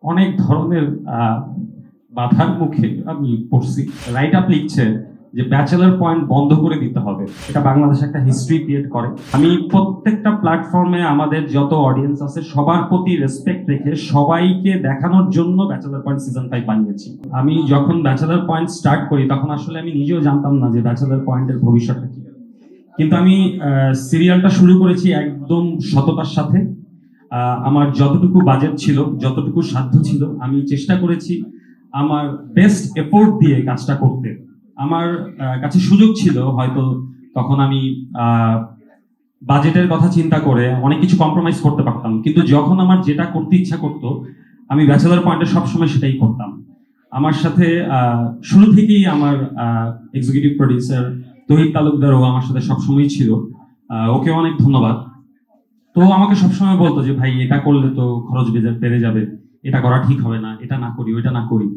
অনেক ধরনের বাধার মুখে আমি পড়ছি। রাইট আপ লিখছে যে ব্যাচেলর পয়েন্ট বন্ধ করে দিতে হবে, এটা বাংলাদেশ একটা হিস্ট্রি ক্রিয়েট করে। আমি প্রত্যেকটা প্ল্যাটফর্মে আমাদের যত অডিয়েন্স আছে সবার প্রতি রেসপেক্ট রেখে সবাইকে দেখানোর জন্য ব্যাচেলর পয়েন্ট সিজন 5 বানিয়েছি। আমি যখন ব্যাচেলর পয়েন্ট স্টার্ট করি তখন আসলে আমি নিজেও জানতাম না যে ব্যাচেলর পয়েন্টের ভবিষ্যৎটা কি, কিন্তু আমি সিরিয়ালটা শুরু করেছি একদম সততার সাথে। আমার যতটুকু বাজেট ছিল, যতটুকু সাধ্য ছিল, আমি চেষ্টা করেছি আমার বেস্ট এফোর্ট দিয়ে কাজটা করতে। আমার কাছে সুযোগ ছিল, হয়তো তখন আমি বাজেটের কথা চিন্তা করে অনেক কিছু কম্প্রোমাইজ করতে পারতাম, কিন্তু যখন আমার যেটা করতে ইচ্ছা করতো আমি ব্যাচেলর পয়েন্টে সবসময় সেটাই করতাম। আমার সাথে শুরু থেকেই আমার এক্সিকিউটিভ প্রডিউসার তহিদ তালুকদারও আমার সাথে সবসময় ছিল, ওকে অনেক ধন্যবাদ। তো আমাকে সবসময় বলতো যে ভাই এটা করলে তো খরচ বেড়ে যাবে, এটা করা ঠিক হবে না, এটা না করি, ওইটা না করি।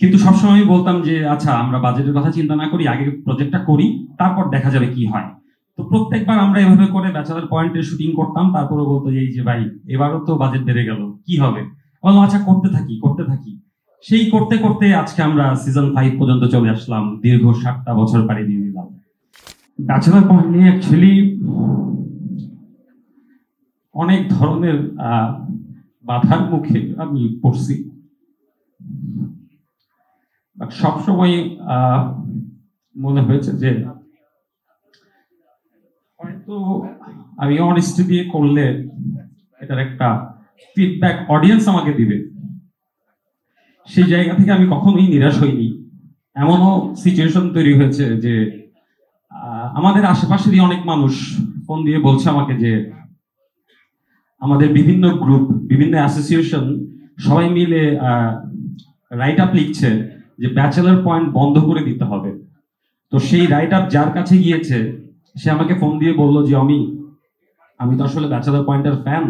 কিন্তু সবসময় আমি বলতাম যে আচ্ছা আমরা বাজেটের কথা চিন্তা না করি, আগে প্রজেক্টটা করি, তারপর দেখা যাবে কি হয়। তো প্রত্যেকবার আমরা এভাবে করে ব্যাচেলর পয়েন্টের শুটিং করতাম, তারপরে বলতো এই যে ভাই এবারও তো বাজেট বেড়ে গেল, কি হবে? বললাম আচ্ছা করতে থাকি। সেই করতে করতে আজকে আমরা সিজন 5 পর্যন্ত চলে আসলাম, দীর্ঘ 7টা বছর পাড়ি দিয়ে দিলাম। ব্যাচেলর পয়েন্ট নিয়ে অ্যাকচুয়ালি অনেক ধরনের বাধার মুখে আমি পড়ছি। সবসময় মনে হয়েছে যে হয়তো আমি অনেস্টি দিয়ে করলে এটার একটা ফিডব্যাক অডিয়েন্স আমাকে দিবে, সেই জায়গা থেকে আমি কখনোই নিরাশ হইনি। এমনও সিচুয়েশন তৈরি হয়েছে যে আমাদের আশেপাশেরই অনেক মানুষ ফোন দিয়ে বলছে আমাকে যে আমাদের বিভিন্ন গ্রুপ, বিভিন্ন অ্যাসোসিয়েশন সবাই মিলে রাইট আপ লিখছে যে ব্যাচেলর পয়েন্ট বন্ধ করে দিতে হবে। তো সেই রাইট আপ যার কাছে গিয়েছে সে আমাকে ফোন দিয়ে বললো যে আমি তো আসলে ব্যাচেলর পয়েন্টের ফ্যান,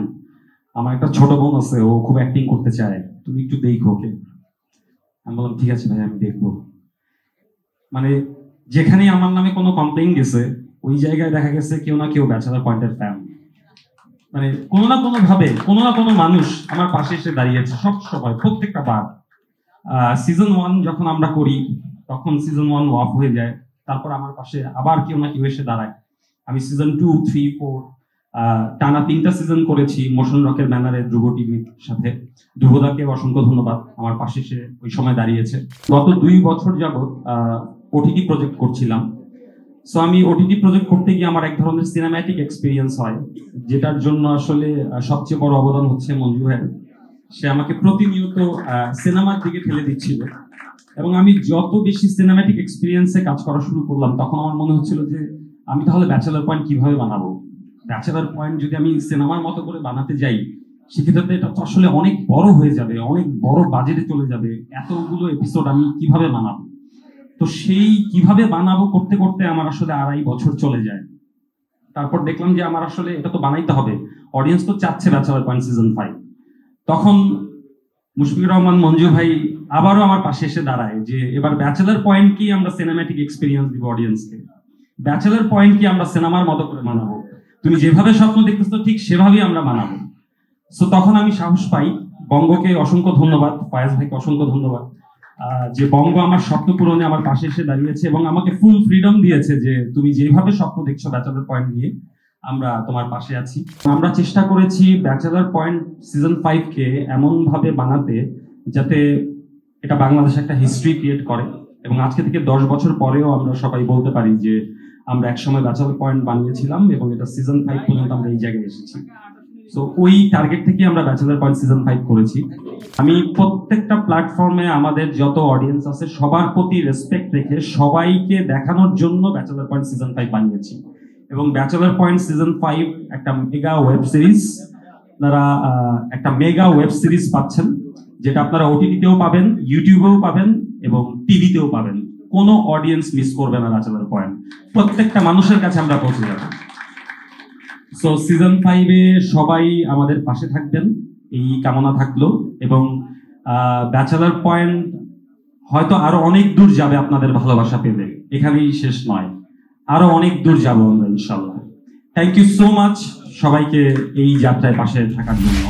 আমার একটা ছোট বোন আছে, ও খুব অ্যাক্টিং করতে চায়, তুমি একটু দেখো ওকে। আমি বললাম ঠিক আছে ভাই, আমি দেখবো। মানে যেখানেই আমার নামে কোনো কমপ্লেইন গেছে ওই জায়গায় দেখা গেছে কেউ না কেউ ব্যাচেলর পয়েন্টের ফ্যান। মানে কোনো না কোনো ভাবে কোনো না কোনো মানুষ আমার পাশে এসে দাঁড়িয়েছে সব সময়, প্রত্যেকটা বার। সিজন 1 যখন আমরা করি তখন সিজন 1 অফ হয়ে যায়, তারপর আমার পাশে আবার কেউ না কেউ এসে দাঁড়ায়। আমি সিজন 2, 3, 4 টানা 3টা সিজন করেছি মোশন রকের ব্যানারে ধ্রুব টিভির সাথে। ধ্রুবদাকে অসংখ্য ধন্যবাদ, আমার পাশে এসে ওই সময় দাঁড়িয়েছে। গত 2 বছর যাবত ওটিটি প্রজেক্ট করছিলাম। সো আমি ওটিটি প্রজেক্ট করতে গিয়ে আমার এক ধরনের সিনেম্যাটিক এক্সপিরিয়েন্স হয়, যেটার জন্য আসলে সবচেয়ে বড় অবদান হচ্ছে মঞ্জু ভাইয়ের। সে আমাকে প্রতিনিয়ত সিনেমার দিকে ঠেলে দিচ্ছিল, এবং আমি যত বেশি সিনেম্যাটিক এক্সপিরিয়েন্সে কাজ করা শুরু করলাম তখন আমার মনে হচ্ছিল যে আমি তাহলে ব্যাচেলর পয়েন্ট কিভাবে বানাবো। ব্যাচেলর পয়েন্ট যদি আমি সিনেমার মতো করে বানাতে যাই সেক্ষেত্রে এটা তো আসলে অনেক বড় হয়ে যাবে, অনেক বড় বাজেটে চলে যাবে, এতগুলো এপিসোড আমি কিভাবে বানাবো। তো সেই কিভাবে বানাবো করতে করতে আমার আসলে 2.5 বছর চলে যায়। তারপর দেখলাম যে আমার আসলে এটা তো বানাইতে হবে, অডিয়েন্স তো চাচ্ছে ব্যাচেলর পয়েন্ট সিজন 5। তখন মুশফিকুর রহমান মঞ্জু ভাই আবারও আমার পাশে এসে দাঁড়ায় যে এবার ব্যাচেলর পয়েন্ট কি আমরা সিনেম্যাটিক এক্সপিরিয়েন্স দিব অডিয়েন্সকে, ব্যাচেলর পয়েন্ট কি আমরা সিনেমার মতো করে বানাবো, তুমি যেভাবে স্বপ্ন দেখতেছো ঠিক সেভাবেই আমরা বানাবো। সো তখন আমি সাহস পাই। বঙ্গকে অসংখ্য ধন্যবাদ, ফয়েজ ভাইকে অসংখ্য ধন্যবাদ যে বঙ্গ আমার স্বপ্ন পূরণে আমার পাশে এসে দাঁড়িয়েছে এবং আমাকে ফুল ফ্রিডম দিয়েছে যে তুমি যেভাবে স্বপ্ন দেখছো ব্যাচেলর পয়েন্ট নিয়ে আমরা তোমার পাশে আছি। আমরা চেষ্টা করেছি ব্যাচেলর পয়েন্ট সিজন 5 কে এমন ভাবে বানাতে যাতে এটা বাংলাদেশ একটা হিস্ট্রি ক্রিয়েট করে, এবং আজকে থেকে 10 বছর পরেও আমরা সবাই বলতে পারি যে আমরা একসময় ব্যাচেলর পয়েন্ট বানিয়েছিলাম এবং এটা সিজন 5 পর্যন্ত আমরা এই জায়গায় এসেছি। সো ওই টার্গেট থেকে আমরা ব্যাচেলর পয়েন্ট সিজন 5 করেছি। আমি প্রত্যেকটা প্ল্যাটফর্মে আমাদের যত অডিয়েন্স আছে সবার প্রতি রেসপেক্ট রেখে সবাইকে দেখানোর জন্য ব্যাচেলর পয়েন্ট সিজন 5 বানিয়েছি। এবং ব্যাচেলর পয়েন্ট সিজন 5 একটা মেগা ওয়েব সিরিজ, আপনারা একটা মেগা ওয়েব সিরিজ পাচ্ছেন, যেটা আপনারা ওটিটিতেও পাবেন, ইউটিউবেও পাবেন এবং টিভিতেও পাবেন। কোনো অডিয়েন্স মিস করবে না ব্যাচেলর পয়েন্ট, প্রত্যেকটা মানুষের কাছে আমরা পৌঁছে যাব। সো সিজন 5 এ সবাই আমাদের পাশে থাকবেন এই কামনা থাকলো, এবং ব্যাচেলর পয়েন্ট হয়তো আরো অনেক দূর যাবে আপনাদের ভালোবাসা পেলে, এখানেই শেষ নয়, আরো অনেক দূর যাব আমরা ইনশাআল্লাহ। থ্যাংক ইউ সো মাচ সবাইকে এই যাত্রায় পাশে থাকার জন্য।